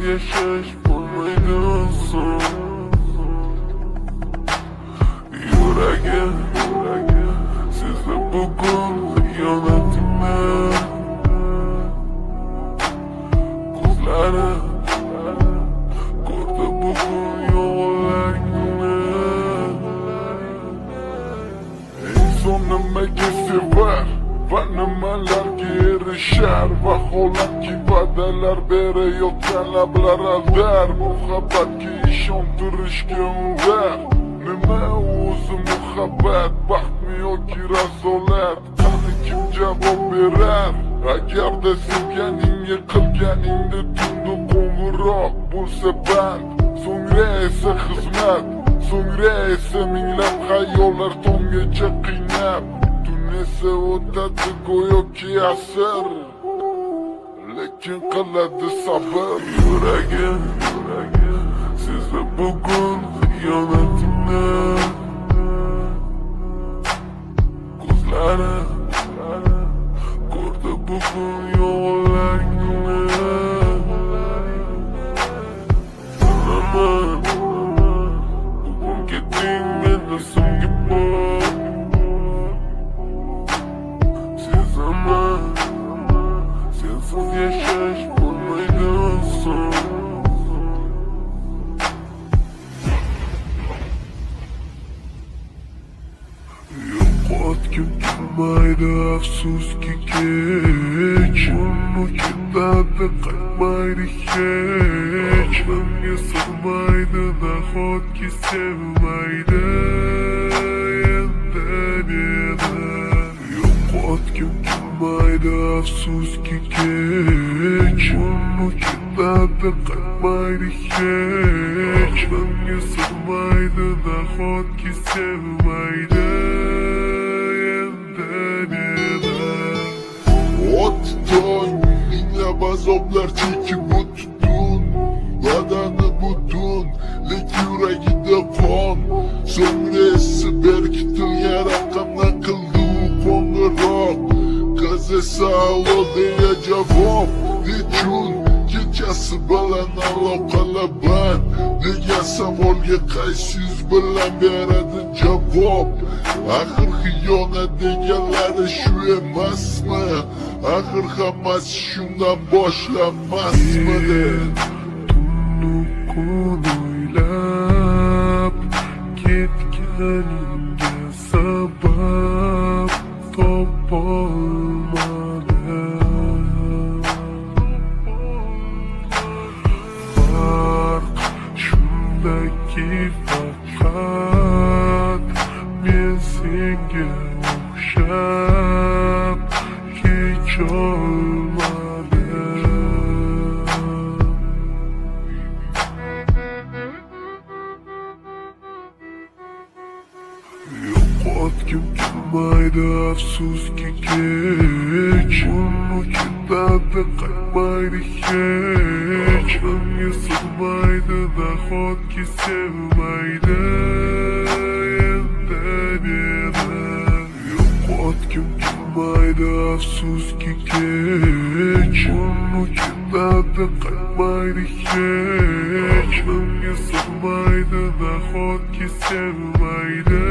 Yaşayış bulmaydı olsun. Yüreğim sizle bugün yönetimde. Kuzları kurdu bugün yollarını. En son nemegesi var nimalarga erishar vaholanki va'dalar berayotgan lablar aldar muhabbatga ishontirishga undar nima o'zi muhabbat baxtmi yoki razolat qani kim javob berar agarda sevganingga qilganingda tunda qo'ng'iroq bo'lsa band so'ngra esa xizmat so'ngra esa minglab xayollar tonggacha qiynab esa o'tadi go'yoki asr lekin qiladi sabr yuragim sizda bugun xiyonatimni ko'zlari ko'rdi bugun yollarni bilaman bugun ketding meni so'nggi bor sensiz yaşaş bulmaydı olsun. Yo'qotgim kelmaydi afsuski kech uni ketadi qaytmaydi hech menga sig'maydi nahotki sevmaydi endi meni yo'qotgim kelmaydi afsuski kech uni ketadi qaytmaydi hech menga sig'maydi nahotki sevmaydi endi meni o'tdan minglab azoblar chekib o'tdin badani butun lek yuragida qon so'ngra esa berkitilgan raqamdan qildi u qo'ng'iroq qiz esa allo deya javob nechun kechasi bilan aloqalar band degan savolga qaysi yuz bilan beradi javob axir xiyonat deganlari shu emasmi axir hammasi shundan boshlanmasmidi tunni kun o'ylab ketganingga sabab topolmadim farq shundaki faqat men senga o'xshab kecholmadim yo'qotgim kelmaydi afsuski kech uni ketadi qaytmaydi hech menga sig'maydi nahotki sevmaydi endi meni yo'qotgim kelmaydi afsuski kech uni ketadi qaytmaydi hech menga sig'maydi nahotki sevmaydi